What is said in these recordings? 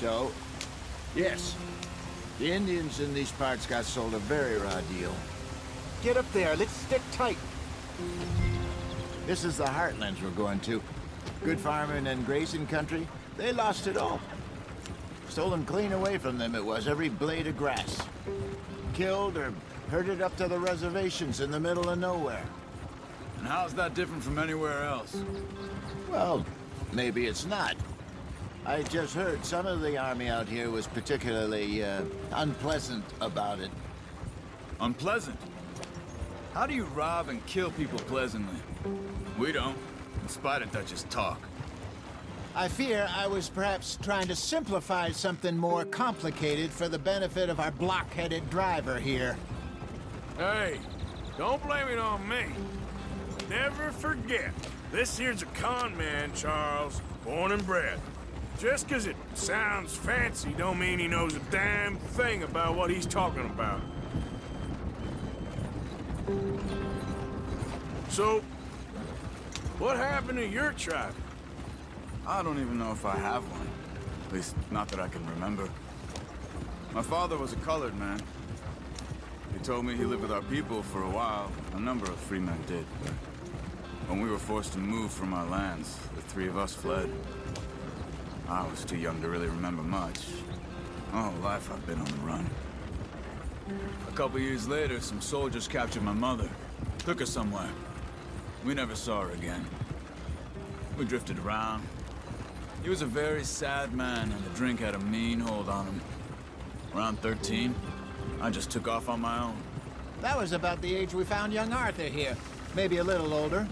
So, yes, the Indians in these parts got sold a very raw deal. Get up there, let's stick tight. This is the heartlands we're going to. Good farming and grazing country, they lost it all. Stolen clean away from them it was, every blade of grass. Killed or herded up to the reservations in the middle of nowhere. And how's that different from anywhere else? Well, maybe it's not. I just heard some of the army out here was particularly, unpleasant about it. Unpleasant? How do you rob and kill people pleasantly? We don't, in spite of Dutch's talk. I fear I was perhaps trying to simplify something more complicated for the benefit of our block-headed driver here. Hey, don't blame it on me. Never forget, this here's a con man, Charles, born and bred. Just 'cause it sounds fancy don't mean he knows a damn thing about what he's talking about. So, what happened to your tribe? I don't even know if I have one. At least, not that I can remember. My father was a colored man. He told me he lived with our people for a while. A number of free men did, but when we were forced to move from our lands, the three of us fled. I was too young to really remember much. My whole life I've been on the run. A couple years later, some soldiers captured my mother. Took her somewhere. We never saw her again. We drifted around. He was a very sad man, and the drink had a mean hold on him. Around 13, I just took off on my own. That was about the age we found young Arthur here. Maybe a little older.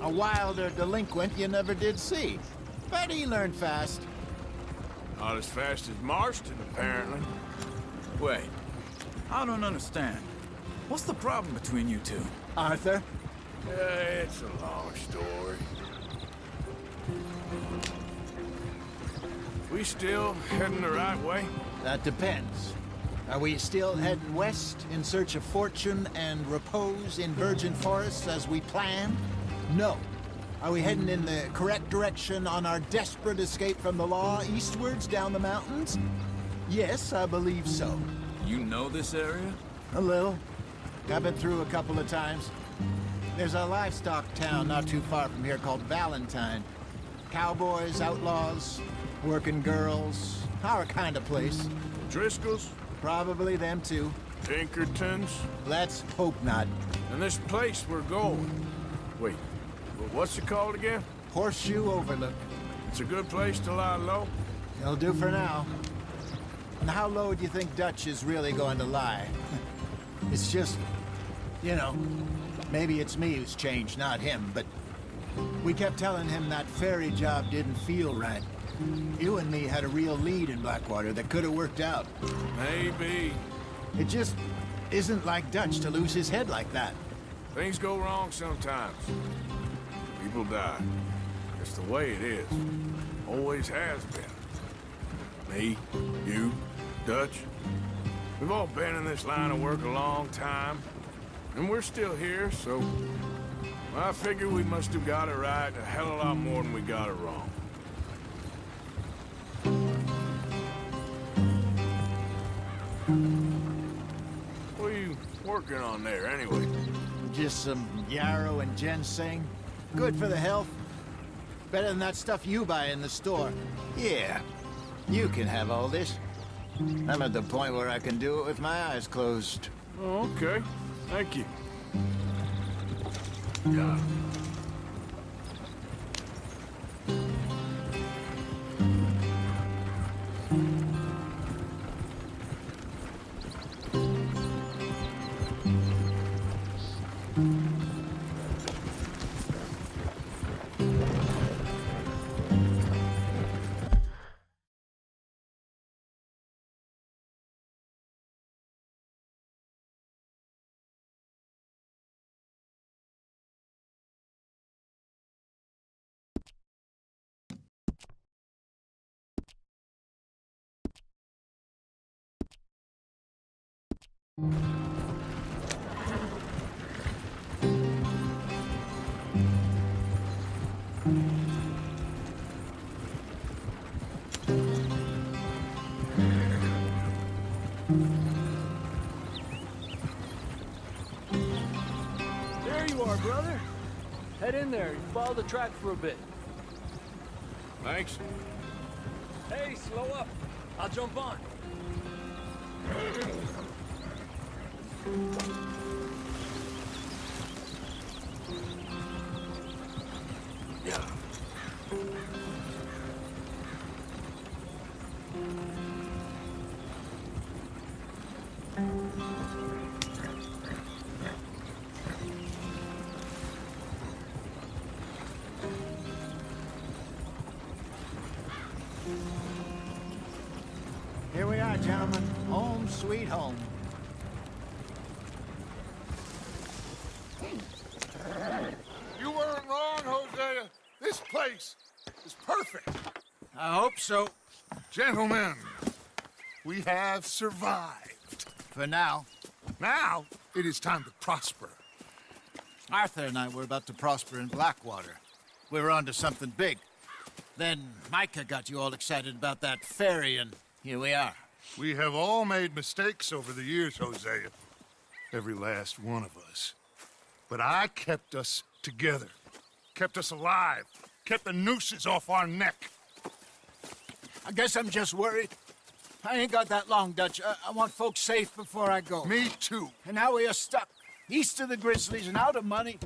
A wilder delinquent you never did see. But he learned fast. Not as fast as Marston, apparently. Wait, I don't understand. What's the problem between you two? Arthur? It's a long story. We still heading the right way? That depends. Are we still heading west in search of fortune and repose in virgin forests as we planned? No. Are we heading in the correct direction on our desperate escape from the law eastwards down the mountains? Yes, I believe so. You know this area? A little. I've been through a couple of times. There's a livestock town not too far from here called Valentine. Cowboys, outlaws, working girls, our kind of place. Driscoll's? Probably them too. Pinkertons? Let's hope not. And this place we're going. Wait, what's it called again? Horseshoe Overlook. It's a good place to lie low? It'll do for now. And how low do you think Dutch is really going to lie? It's just, you know, maybe it's me who's changed, not him, but we kept telling him that ferry job didn't feel right. You and me had a real lead in Blackwater that could have worked out. Maybe. It just isn't like Dutch to lose his head like that. Things go wrong sometimes. People die. It's the way it is. Always has been. Me, you, Dutch. We've all been in this line of work a long time. And we're still here, so I figure we must have got it right a hell of a lot more than we got it wrong. What are you working on there, anyway? Just some yarrow and ginseng. Good for the health. Better than that stuff you buy in the store. Yeah, you can have all this. I'm at the point where I can do it with my eyes closed. Oh, okay. Thank you. Yeah. in there. You follow the track for a bit. Thanks. Hey, slow up. I'll jump on. Yeah. Here we are, gentlemen. Home sweet home. You weren't wrong, Hosea. This place is perfect. I hope so. Gentlemen, we have survived. For now. Now, it is time to prosper. Arthur and I were about to prosper in Blackwater. We were onto something big. Then Micah got you all excited about that ferry, and here we are. We have all made mistakes over the years, Hosea. Every last one of us. But I kept us together. Kept us alive. Kept the nooses off our neck. I guess I'm just worried. I ain't got that long, Dutch. I want folks safe before I go. Me too. And now we are stuck, east of the Grizzlies and out of money,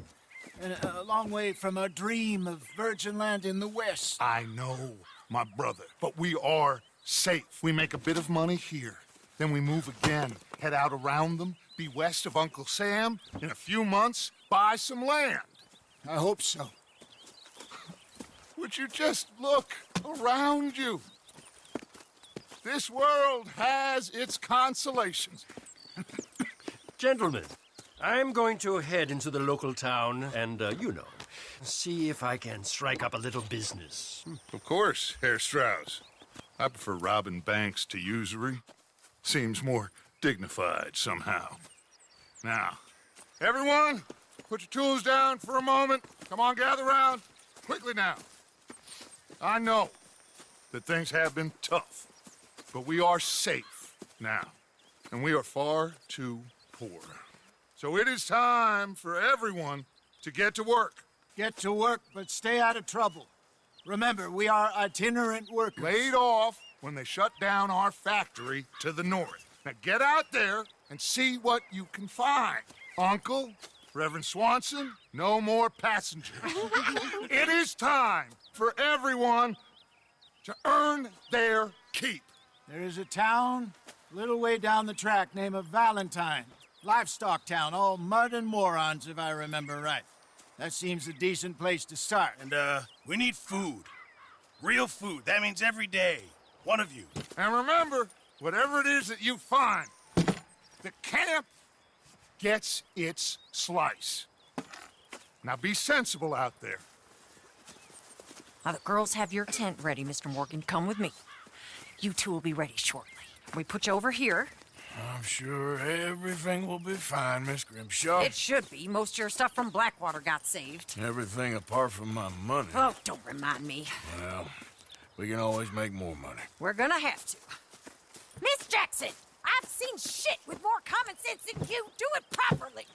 and a long way from our dream of virgin land in the west. I know, my brother, but we are safe. We make a bit of money here, then we move again, head out around them, be west of Uncle Sam, in a few months, buy some land. I hope so. Would you just look around you? This world has its consolations. Gentlemen, I'm going to head into the local town and, see if I can strike up a little business. Of course, Herr Strauss. I prefer robbing banks to usury. Seems more dignified somehow. Now, everyone, put your tools down for a moment. Come on, gather round. Quickly now. I know that things have been tough, but we are safe now, and we are far too poor. So it is time for everyone to get to work. Get to work, but stay out of trouble. Remember, we are itinerant workers. Laid off when they shut down our factory to the north. Now get out there and see what you can find. Uncle, Reverend Swanson, no more passengers. It is time for everyone to earn their keep. There is a town a little way down the track named Valentine. Livestock town, all mud and morons, if I remember right. That seems a decent place to start. And, we need food. Real food. That means every day. One of you. And remember, whatever it is that you find, the camp gets its slice. Now be sensible out there. Now, the girls have your tent ready, Mr. Morgan. Come with me. You two will be ready shortly. We put you over here. I'm sure everything will be fine, Miss Grimshaw. It should be. Most of your stuff from Blackwater got saved. Everything apart from my money. Oh, don't remind me. Well, we can always make more money. We're gonna have to. Miss Jackson, I've seen shit with more common sense than you. Do it properly.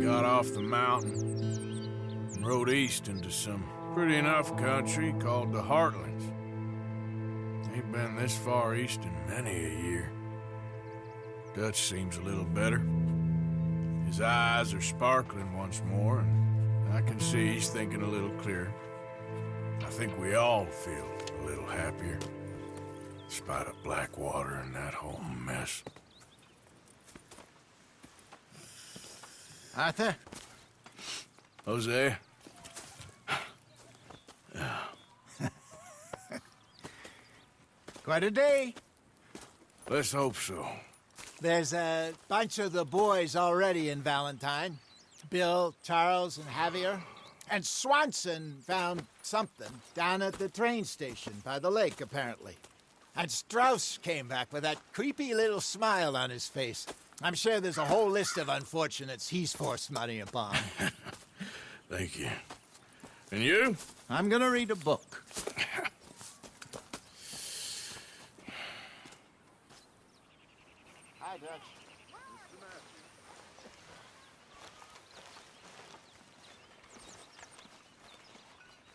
Got off the mountain and rode east into some pretty enough country called the Heartlands. Ain't been this far east in many a year. Dutch seems a little better. His eyes are sparkling once more, and I can see he's thinking a little clearer. I think we all feel a little happier, in spite of Blackwater and that whole mess. Arthur? Jose? Quite a day. Let's hope so. There's a bunch of the boys already in Valentine. Bill, Charles, and Javier. And Swanson found something down at the train station by the lake, apparently. And Strauss came back with that creepy little smile on his face. I'm sure there's a whole list of unfortunates he's forced money upon. Thank you. And you? I'm gonna read a book. Hi, Dutch.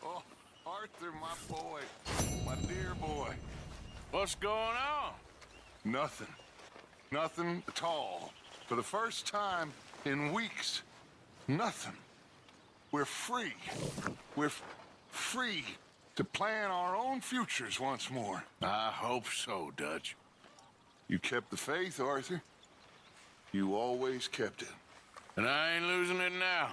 Oh, Arthur, my boy. My dear boy. What's going on? Nothing. Nothing at all. For the first time in weeks, nothing. We're free. We're free to plan our own futures once more. I hope so, Dutch. You kept the faith, Arthur. You always kept it. And I ain't losing it now.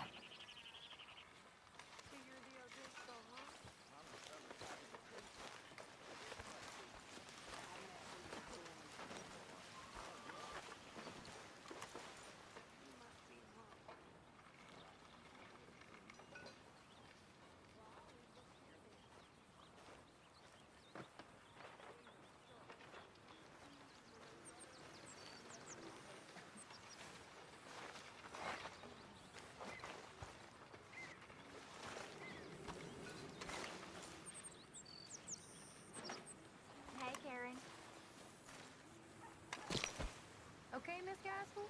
Hey, Karen. Okay, Miss Gaskell?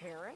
Harry?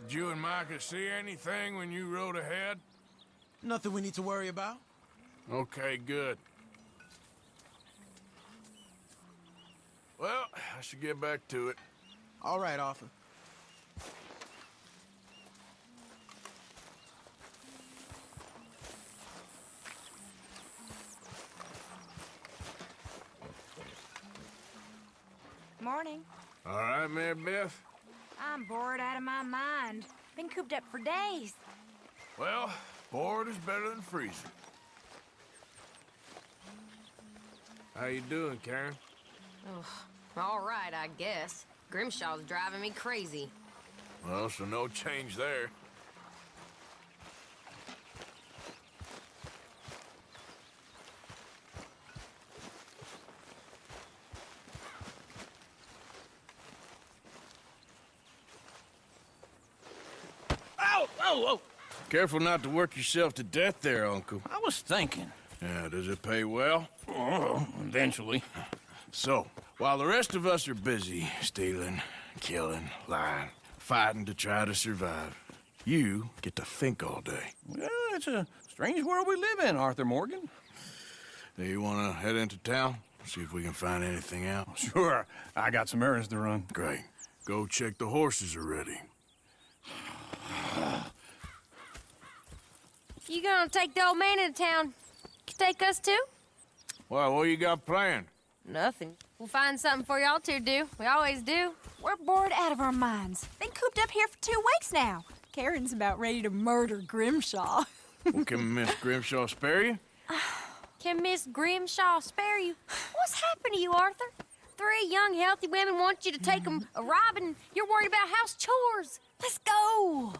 Did you and Micah see anything when you rode ahead? Nothing we need to worry about. Okay, good. Well, I should get back to it. All right, Arthur. Morning. All right, Mary Beth? I'm bored out of my mind. Been cooped up for days. Well, bored is better than freezing. How you doing, Karen? All right, I guess. Grimshaw's driving me crazy. Well, so no change there. Oh! Careful not to work yourself to death there, Uncle. I was thinking. Yeah, does it pay well? Oh, eventually. So, while the rest of us are busy stealing, killing, lying, fighting to try to survive, you get to think all day. Well, it's a strange world we live in, Arthur Morgan. Do you want to head into town? See if we can find anything out? Sure. I got some errands to run. Great. Go check the horses are ready. You gonna take the old man into town? Take us too? Well, what you got planned? Nothing. We'll find something for y'all to do. We always do. We're bored out of our minds. Been cooped up here for 2 weeks now. Karen's about ready to murder Grimshaw. Well, can Miss Grimshaw spare you? Can Miss Grimshaw spare you? What's happened to you, Arthur? 3 young, healthy women want you to take them a robbing. You're worried about house chores. Let's go.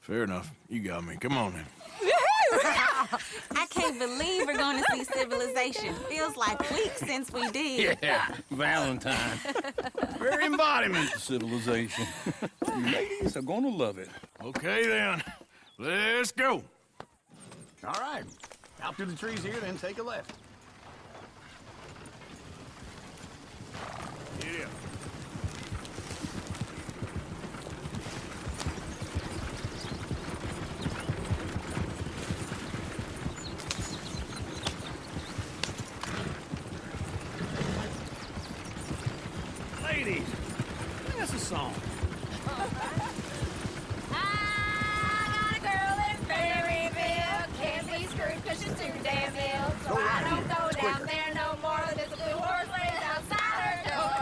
Fair enough. You got me. Come on then. I can't believe we're going to see civilization. Feels like weeks since we did. Yeah, Valentine. Very embodiment of civilization. You ladies are going to love it. Okay then. Let's go. All right. Out through the trees here, then take a left. Yeah. Ladies, sing us a song. So I don't go down there no more. There's a blue horse laying outside her door.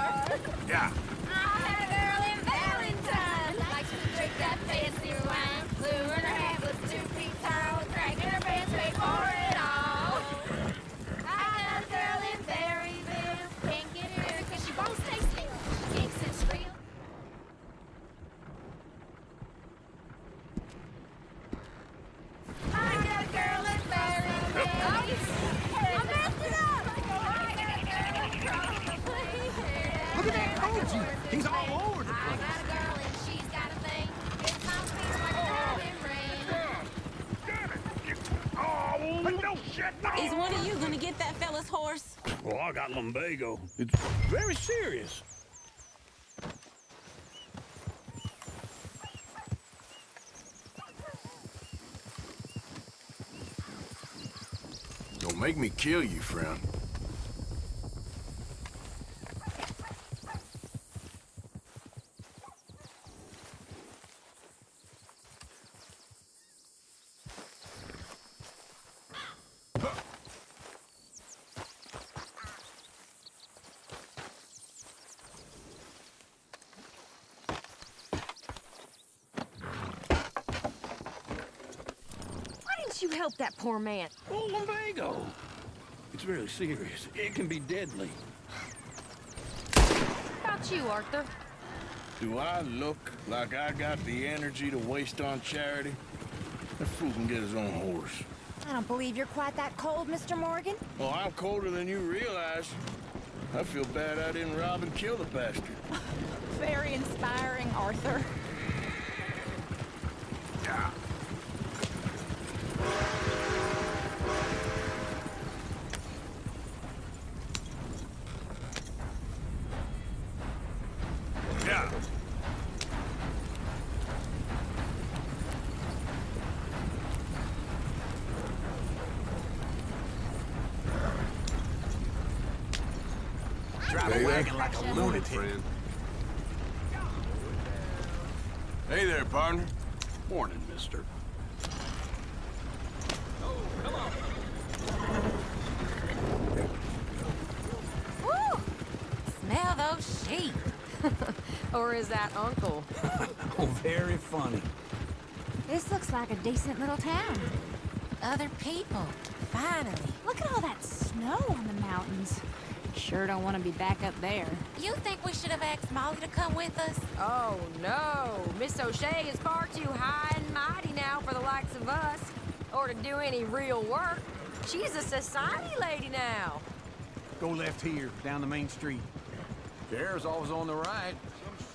Yeah. I had a girl in Valentine. Likes to drink that fancy wine. Blue in her hat was 2 feet tall. Cracking her pants paid for it all. I got a girl in Berryville. Can't get her cause she won't stay still. She can't sit still. I got a girl in Berryville. I messed it up. Look at that coach. He's all over the I place. got a girl and she's got a thing. It's my feet like a driving rain. Oh, no shit! Is one of you gonna get that fella's horse? Well, I got lumbago. It's very serious. Don't make me kill you, friend. Why didn't you help that poor man? Oh, lumbago. It's really serious. It can be deadly. How about you, Arthur? Do I look like I got the energy to waste on charity? That fool can get his own horse. I don't believe you're quite that cold, Mr. Morgan. Oh, I'm colder than you realize. I feel bad I didn't rob and kill the bastard. Very inspiring, Arthur. Yeah. Yeah. Drive a wagon like a lunatic. Hey there, partner. Morning, mister. Woo! Smell those sheep. Or is that Uncle? Oh, very funny. This looks like a decent little town. Other people, finally. Look at all that snow on the mountains. Sure don't want to be back up there. You think we should have asked Molly to come with us? Oh, no. Miss O'Shea is far too high and mighty now for the likes of us. Or to do any real work. She's a society lady now. Go left here, down the main street. Sheriff's always on the right.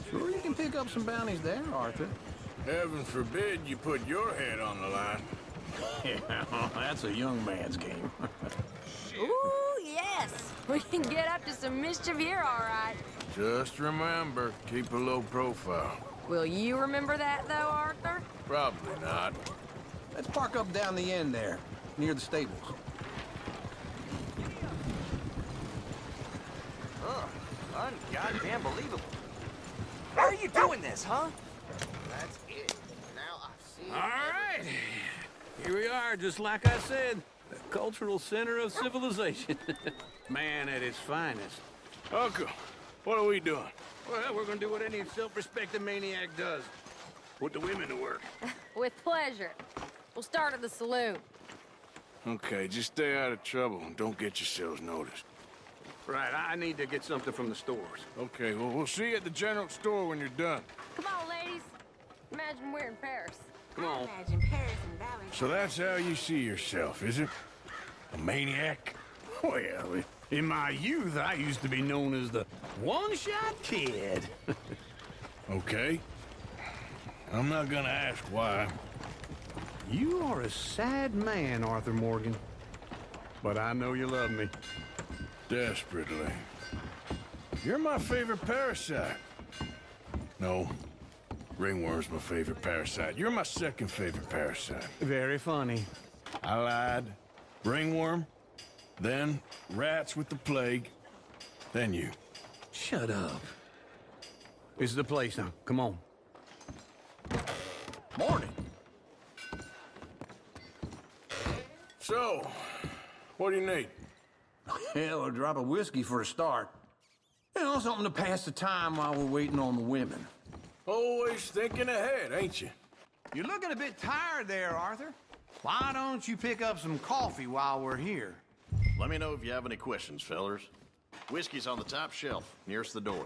Sure you can pick up some bounties there, Arthur. Heaven forbid you put your head on the line. Yeah, that's a young man's game. Ooh, yes. We can get up to some mischief here, all right. Just remember, keep a low profile. Will you remember that, though, Arthur? Probably not. Let's park up down the end there, near the stables. Ungoddamn believable. How are you doing this, huh? That's it. Now I've seen. All right. Here we are, just like I said. The cultural center of civilization. Man at its finest. Uncle, what are we doing? Well, we're gonna do what any self-respecting maniac does. Put the women to work. With pleasure. We'll start at the saloon. Okay, just stay out of trouble and don't get yourselves noticed. Right, I need to get something from the stores. Okay, well, we'll see you at the general store when you're done. Come on, ladies. Imagine we're in Paris. Come on. Imagine Paris and Valentine. So that's how you see yourself, is it? A maniac? Well, in my youth, I used to be known as the one-shot kid. Okay. I'm not gonna ask why. You are a sad man, Arthur Morgan. But I know you love me. Desperately. You're my favorite parasite. No, ringworm's my favorite parasite. You're my second favorite parasite. Very funny. I lied. Ringworm, then rats with the plague, then you. Shut up. This is the place now. Come on. Morning. So, what do you need? Hell, a drop of whiskey for a start. You know, something to pass the time while we're waiting on the women. Always thinking ahead, ain't you? You're looking a bit tired there, Arthur. Why don't you pick up some coffee while we're here? Let me know if you have any questions, fellers. Whiskey's on the top shelf, nearest the door.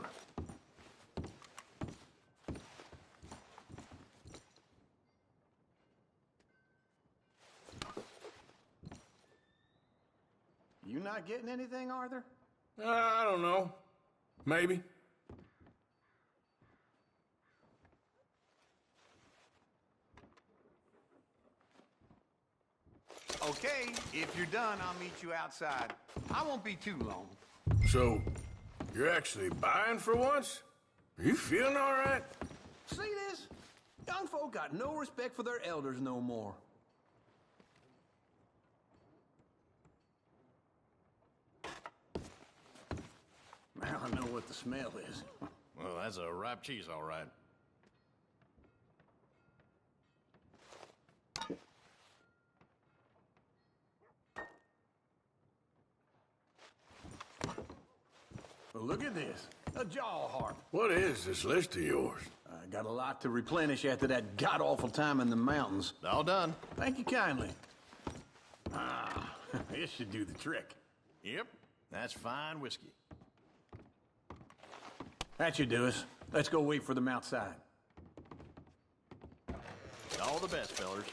You not getting anything, Arthur? I don't know. Maybe. Okay, if you're done, I'll meet you outside. I won't be too long. So, you're actually buying for once? Are you feeling all right? See this? Young folk got no respect for their elders no more. Now I know what the smell is. Well, that's a ripe cheese, all right. Well, look at this. A jaw harp. What is this list of yours? I got a lot to replenish after that god-awful time in the mountains. All done. Thank you kindly. Ah, this should do the trick. Yep, that's fine whiskey. That should do us. Let's go wait for them outside. All the best, fellers.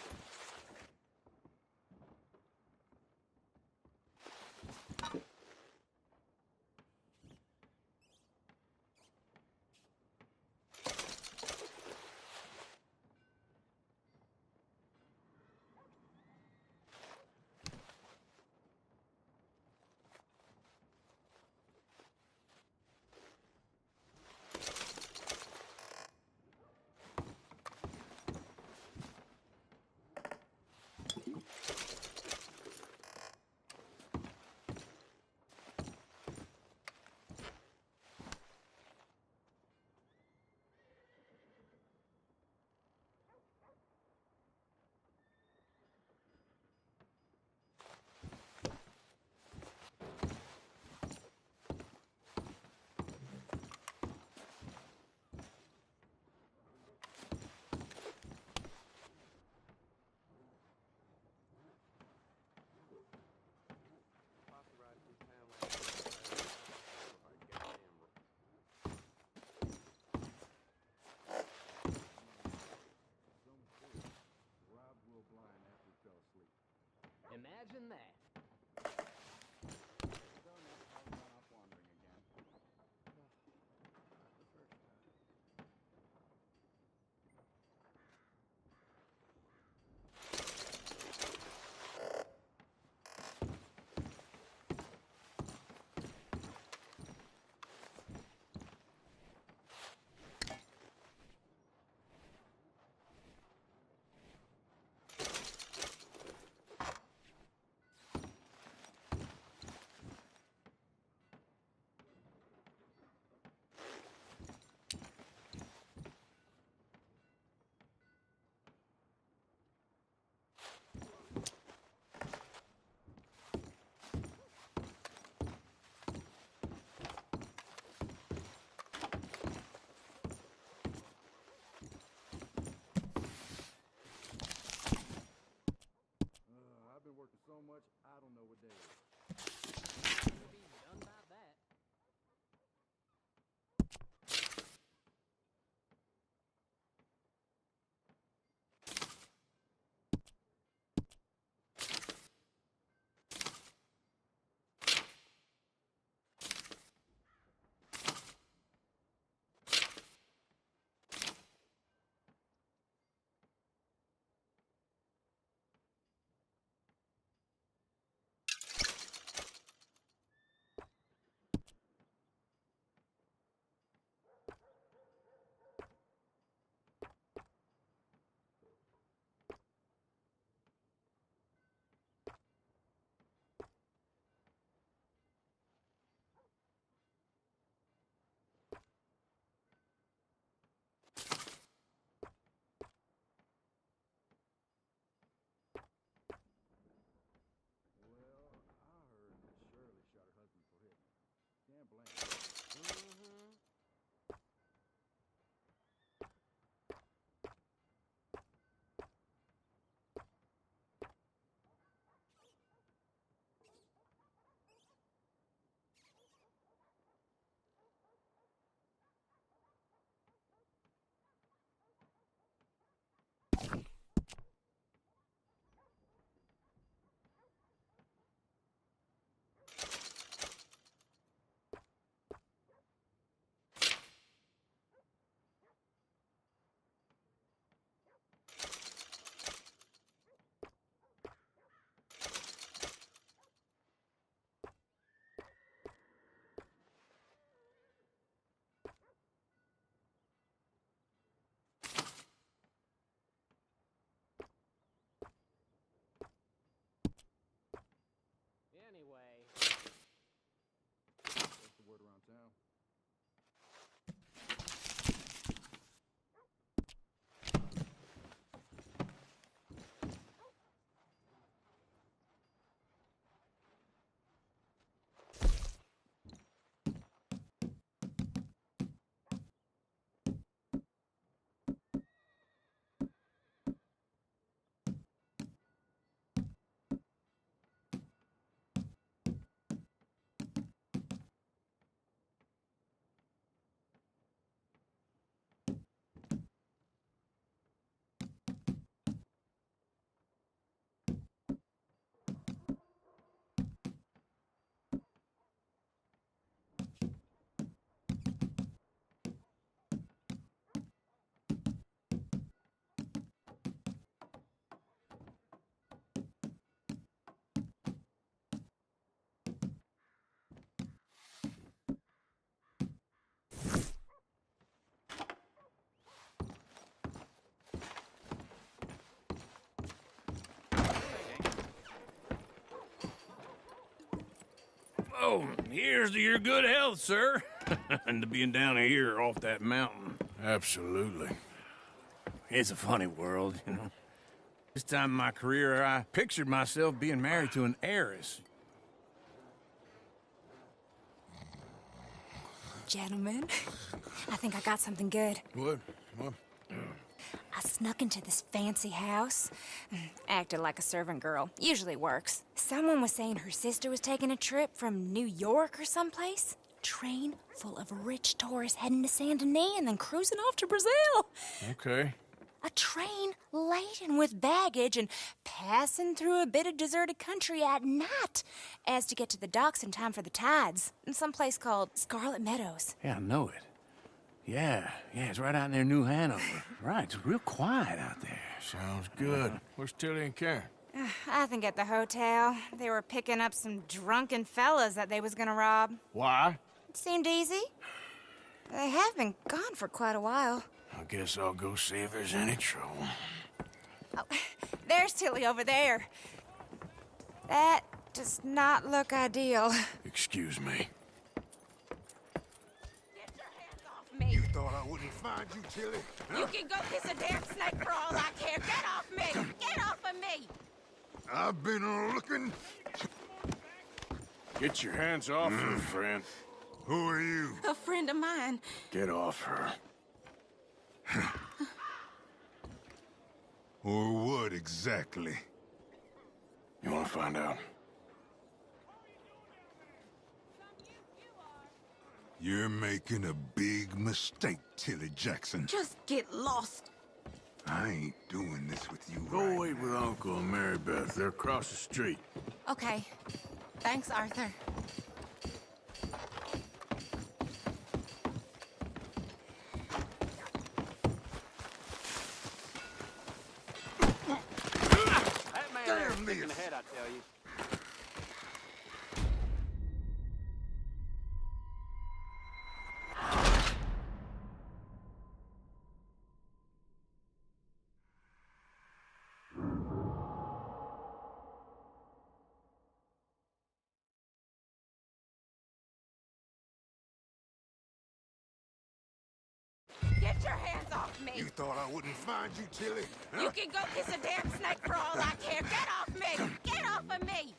So, here's to your good health, sir. And to being down here off that mountain. Absolutely. It's a funny world, you know. This time in my career, I pictured myself being married to an heiress. Gentlemen, I think I got something good. What? I snuck into this fancy house. Acted like a servant girl. Usually works. Someone was saying her sister was taking a trip from New York or someplace. Train full of rich tourists heading to Saint Denis and then cruising off to Brazil. Okay. A train laden with baggage and passing through a bit of deserted country at night as to get to the docks in time for the tides in some place called Scarlet Meadows. Yeah, I know it. Yeah, it's right out near New Hanover. Right, it's real quiet out there. Sounds good. Where's Tilly and Karen? I think at the hotel. They were picking up some drunken fellas that they was gonna rob. Why? It seemed easy. They have been gone for quite a while. I guess I'll go see if there's any trouble. Oh, there's Tilly over there. That does not look ideal. Excuse me. Get your hands off me. You thought I wouldn't find you, Tilly? You can go kiss a damn snake for all I care. Get off me! Get off of me! I've been looking. Get your hands off her, friend. Who are you? A friend of mine. Get off her. Or what exactly? You want to find out? You're making a big mistake, Tilly Jackson. Just get lost. I ain't doing this with you. Go wait with Uncle and Mary Beth. They're across the street. Okay. Thanks, Arthur. That man there's sick in the head, I tell you. Get your hands off me! You thought I wouldn't find you, Tilly? Huh? You can go kiss a damn snake for all I care. Get off me! Get off of me!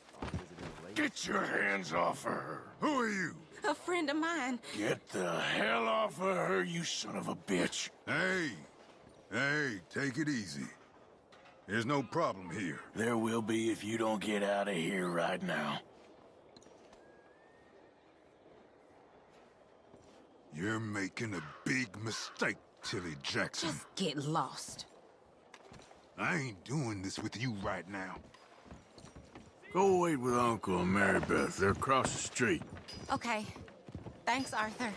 Get your hands off of her. Who are you? A friend of mine. Get the hell off of her, you son of a bitch. Hey, take it easy. There's no problem here. There will be if you don't get out of here right now. You're making a big mistake, Tilly Jackson. Just get lost. I ain't doing this with you right now. Go wait with Uncle and Mary Beth. They're across the street. Okay. Thanks, Arthur.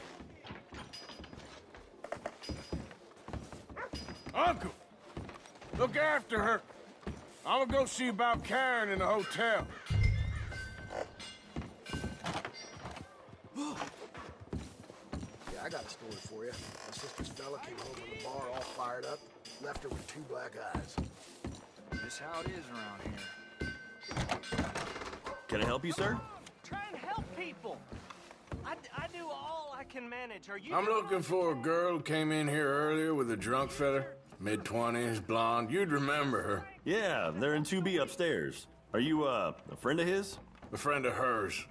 Uncle! Look after her. I'm gonna go see about Karen in the hotel. Yeah, I got a story for you. My sister's fella came home from the bar all fired up, left her with 2 black eyes. Just how it is around here. Can I help you, sir? Try and help people. I do all I can manage. Are you? I'm looking for a girl who came in here earlier with a drunk fella. Mid-20s, blonde. You'd remember her. Yeah, they're in 2B upstairs. Are you, a friend of his? A friend of hers.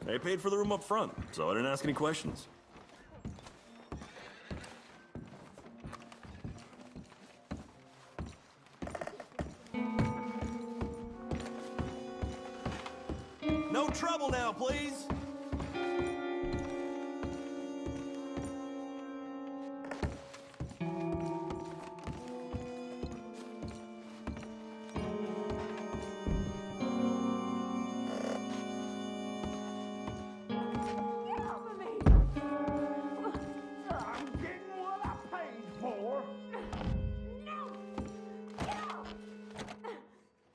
They paid for the room up front, so I didn't ask any questions. No trouble now, please.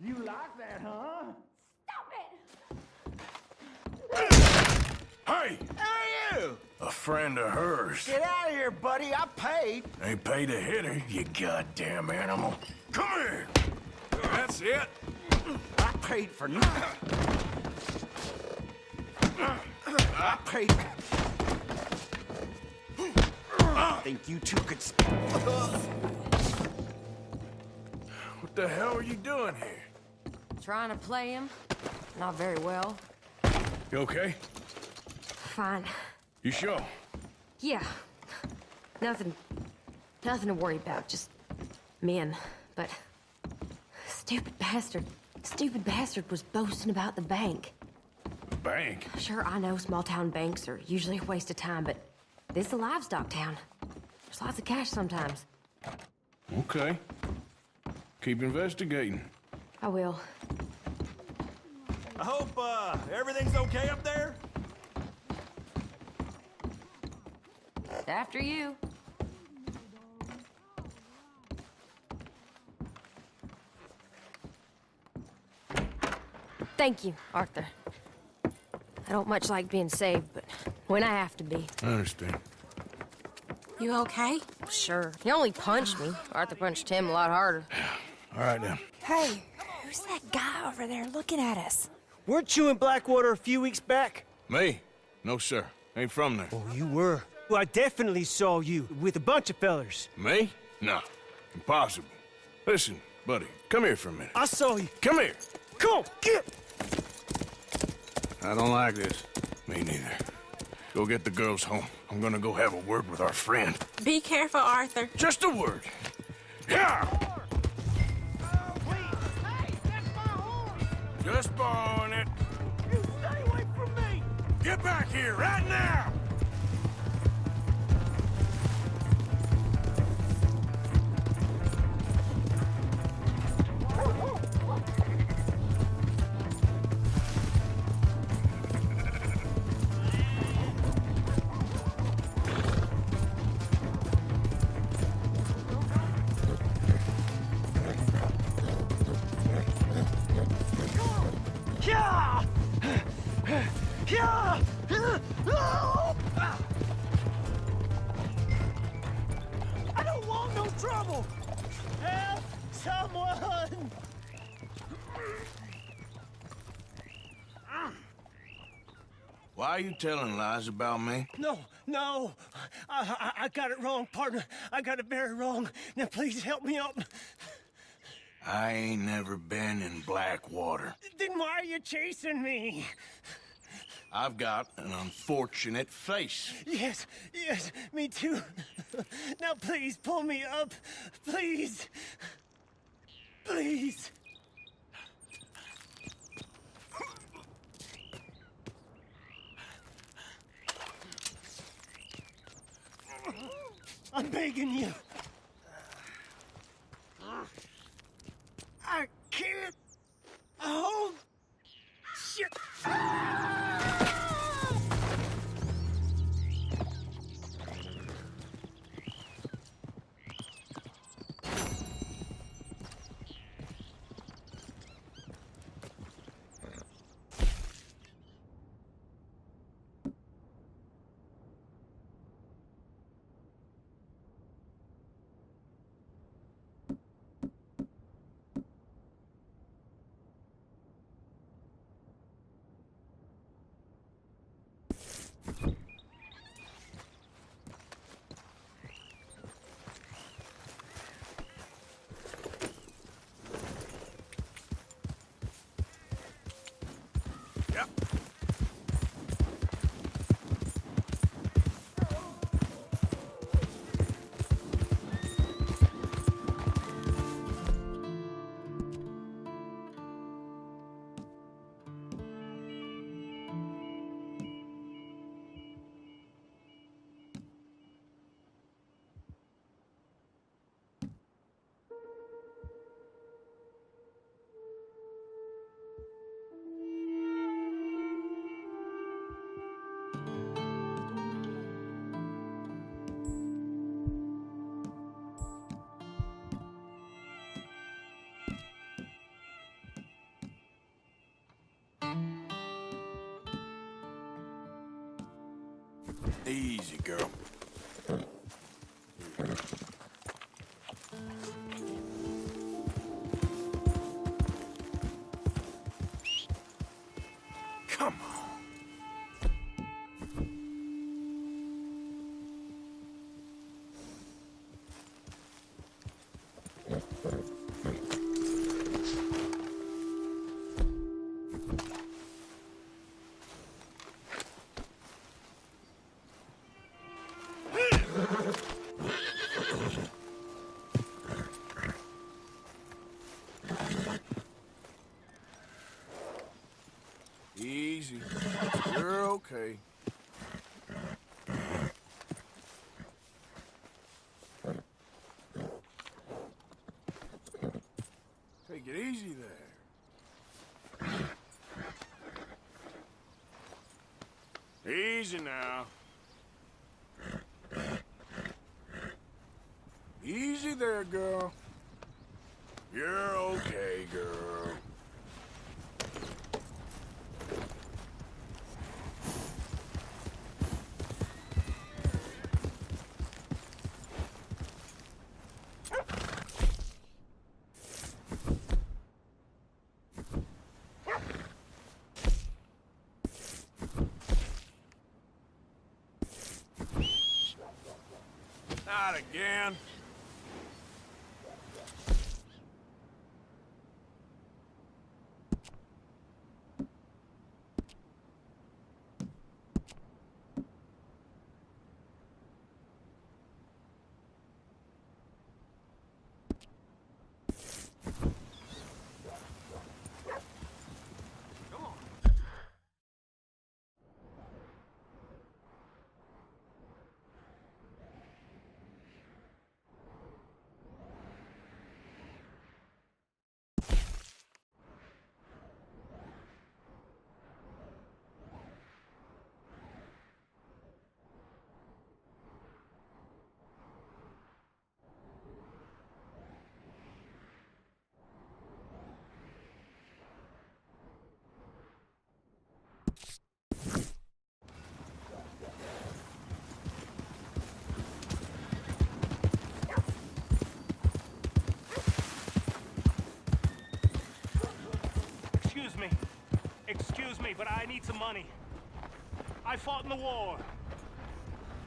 You like that, huh? Hey! Hey, you! A friend of hers. Get out of here, buddy. I paid. Ain't paid to hit her, you goddamn animal. Come here. That's it. I paid for nothing. I paid. I think you two could. What the hell are you doing here? Trying to play him. Not very well. You okay? Fine. You sure? Yeah. Nothing to worry about. Just men. But stupid bastard was boasting about the bank. The bank? Sure, I know small town banks are usually a waste of time, but this is a livestock town. There's lots of cash sometimes. Okay. Keep investigating. I will. I hope, everything's okay up there? After you. Thank you, Arthur. I don't much like being saved, but when I have to be. I understand. You okay? Sure. He only punched me. Arthur punched him a lot harder. All right, then. Hey, who's that guy over there looking at us? Weren't you in Blackwater a few weeks back? Me? No, sir. Ain't from there. Oh, you were. Well, I definitely saw you with a bunch of fellers. Me? No. Impossible. Listen, buddy, come here for a minute. I saw you. Come here. Come on, get! I don't like this. Me neither. Go get the girls home. I'm gonna go have a word with our friend. Be careful, Arthur. Just a word. Yeah! Just borrowing it. You stay away from me! Get back here right now! Yeah! Yeah! I don't want no trouble! Help someone! Why are you telling lies about me? No. I got it wrong, partner. I got it very wrong. Now please help me up. I ain't never been in Blackwater. Then why are you chasing me? I've got an unfortunate face. Yes, me too. Now please pull me up. Please. Please. I'm begging you. I can't hold shit. Easy, girl. Come on. Easy. You're okay. Take it easy there. Easy now. Easy there, girl. You're okay, girl. Not again. Excuse me, but I need some money. I fought in the war.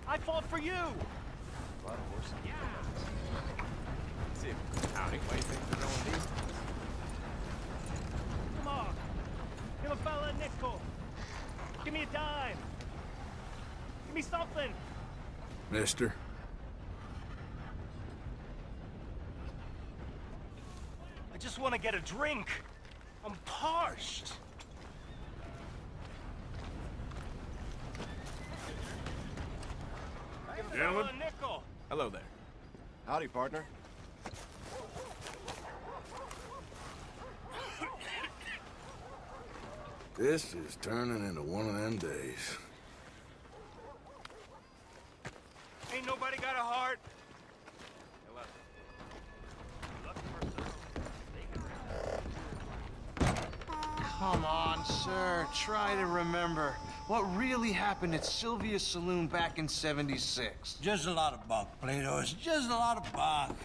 I fought for you. A lot of horses. Yeah. See, howdy, what do you think they're doing these days? Come on. Give a fella a nickel. Give me a dime. Give me something. Mister. I just want to get a drink. I'm parched. Gentlemen. A nickel. Hello there. Howdy, partner. This is turning into one of them days. Ain't nobody got a heart. Come on, sir. Try to remember. What really happened at Sylvia's Saloon back in '76? Just a lot of bunk, Plato. It's just a lot of bunk.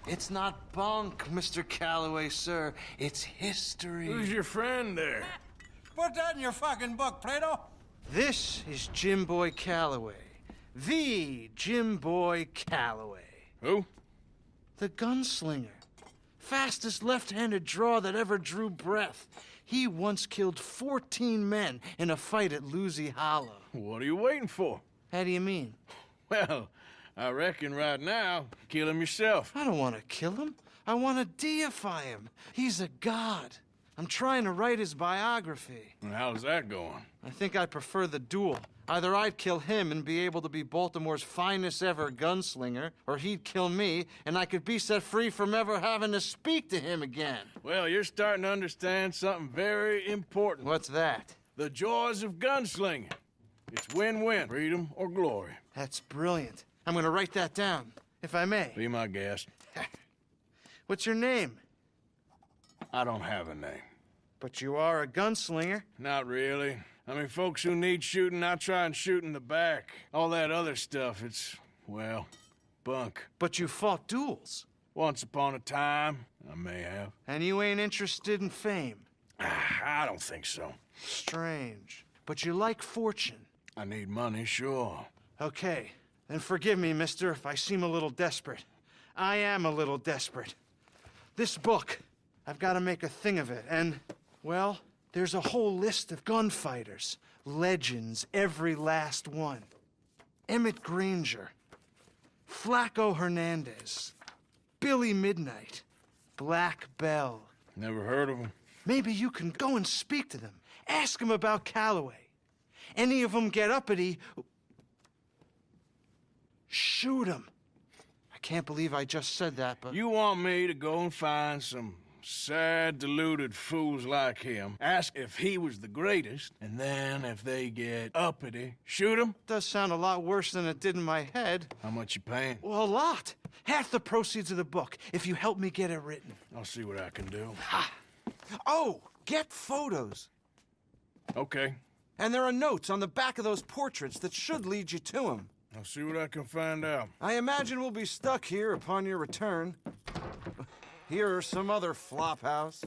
It's not bunk, Mr. Calloway, sir. It's history. Who's your friend there? Put that in your fucking book, Plato. This is Jim Boy Calloway. The Jim Boy Calloway. Who? The gunslinger. Fastest left-handed draw that ever drew breath. He once killed 14 men in a fight at Lucy Hollow. What are you waiting for? How do you mean? Well, I reckon right now, kill him yourself. I don't want to kill him. I want to deify him. He's a god. I'm trying to write his biography. And how's that going? I think I prefer the duel. Either I'd kill him and be able to be Baltimore's finest ever gunslinger, or he'd kill me and I could be set free from ever having to speak to him again. Well, you're starting to understand something very important. What's that? The joys of gunslinging. It's win-win, freedom or glory. That's brilliant. I'm gonna write that down, if I may. Be my guest. What's your name? I don't have a name. But you are a gunslinger. Not really. I mean, folks who need shooting, I try and shoot in the back. All that other stuff, it's, well, bunk. But you fought duels. Once upon a time, I may have. And you ain't interested in fame? I don't think so. Strange. But you like fortune. I need money, sure. Okay, then forgive me, mister, if I seem a little desperate. I am a little desperate. This book, I've got to make a thing of it, and, well, there's a whole list of gunfighters. Legends, every last one. Emmett Granger, Flaco Hernandez, Billy Midnight, Black Bell. Never heard of them. Maybe you can go and speak to them. Ask them about Calloway. Any of them get uppity, shoot them. I can't believe I just said that, but... You want me to go and find some sad, deluded fools like him, ask if he was the greatest, and then if they get uppity, shoot him? Does sound a lot worse than it did in my head. How much you paying? Well, a lot. Half the proceeds of the book, if you help me get it written. I'll see what I can do. Ha! Oh, get photos. Okay. And there are notes on the back of those portraits that should lead you to him. I'll see what I can find out. I imagine we'll be stuck here upon your return. Here or some other flop house.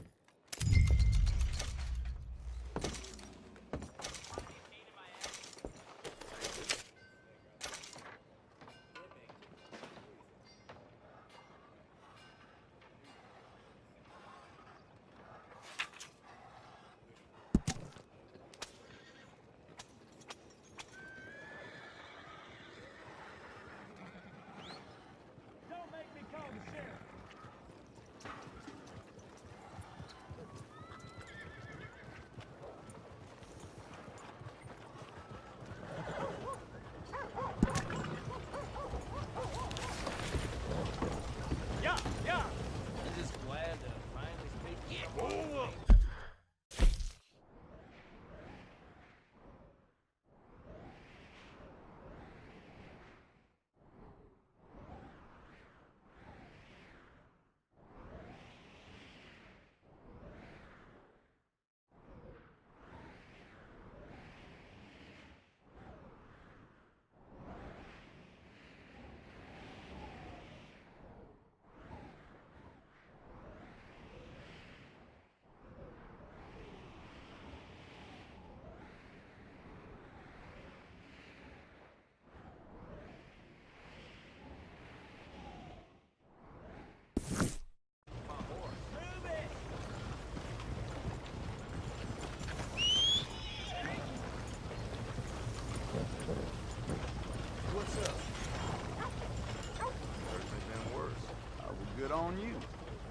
Good on you.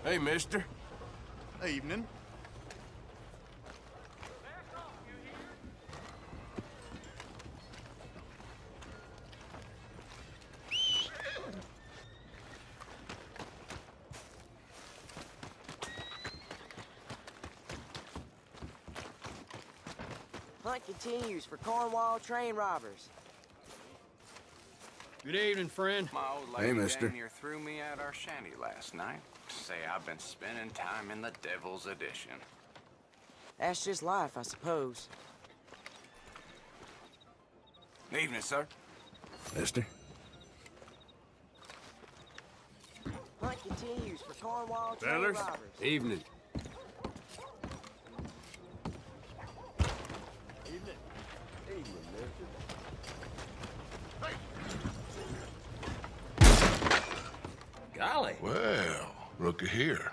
Hey, mister. Evening. Hunt continues for Cornwall train robbers. Good evening, friend. My old Hey, lady mister. down here threw me out our shanty last night. Say I've been spending time in the Devil's Edition. That's just life, I suppose. Evening, sir. Mister. Hunt continues for Cornwall train Fellers. robbers. Evening. Golly. Well, looky here.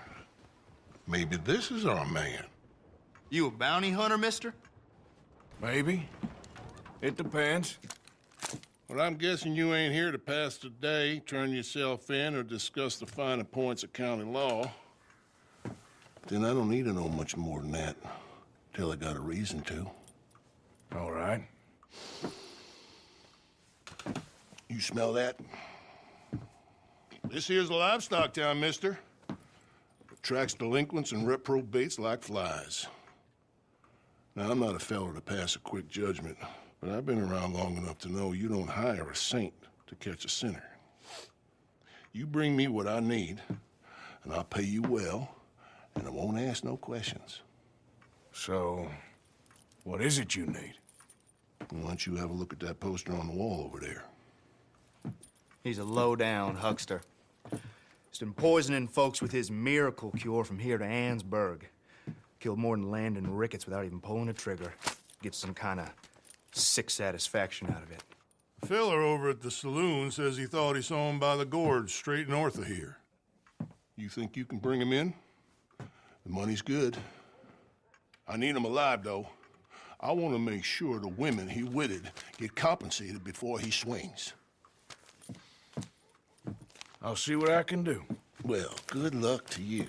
Maybe this is our man. You a bounty hunter, mister? Maybe. It depends. Well, I'm guessing you ain't here to pass the day, turn yourself in, or discuss the finer points of county law. Then I don't need to know much more than that, till I got a reason to. All right. You smell that? This here's a livestock town, mister. Attracts delinquents and reprobates like flies. Now, I'm not a fellow to pass a quick judgment, but I've been around long enough to know you don't hire a saint to catch a sinner. You bring me what I need, and I'll pay you well, and I won't ask no questions. So, what is it you need? Why don't you have a look at that poster on the wall over there? He's a low-down huckster. He's been poisoning folks with his miracle cure from here to Annesburg. Killed more than Landon Ricketts without even pulling a trigger. Gets some kind of sick satisfaction out of it. The fella over at the saloon says he thought he saw him by the gorge straight north of here. You think you can bring him in? The money's good. I need him alive, though. I want to make sure the women he witted get compensated before he swings. I'll see what I can do. Well, good luck to you.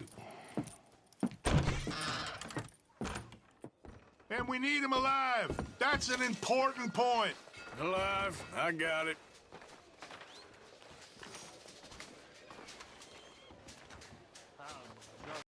And we need him alive. That's an important point. Alive, I got it.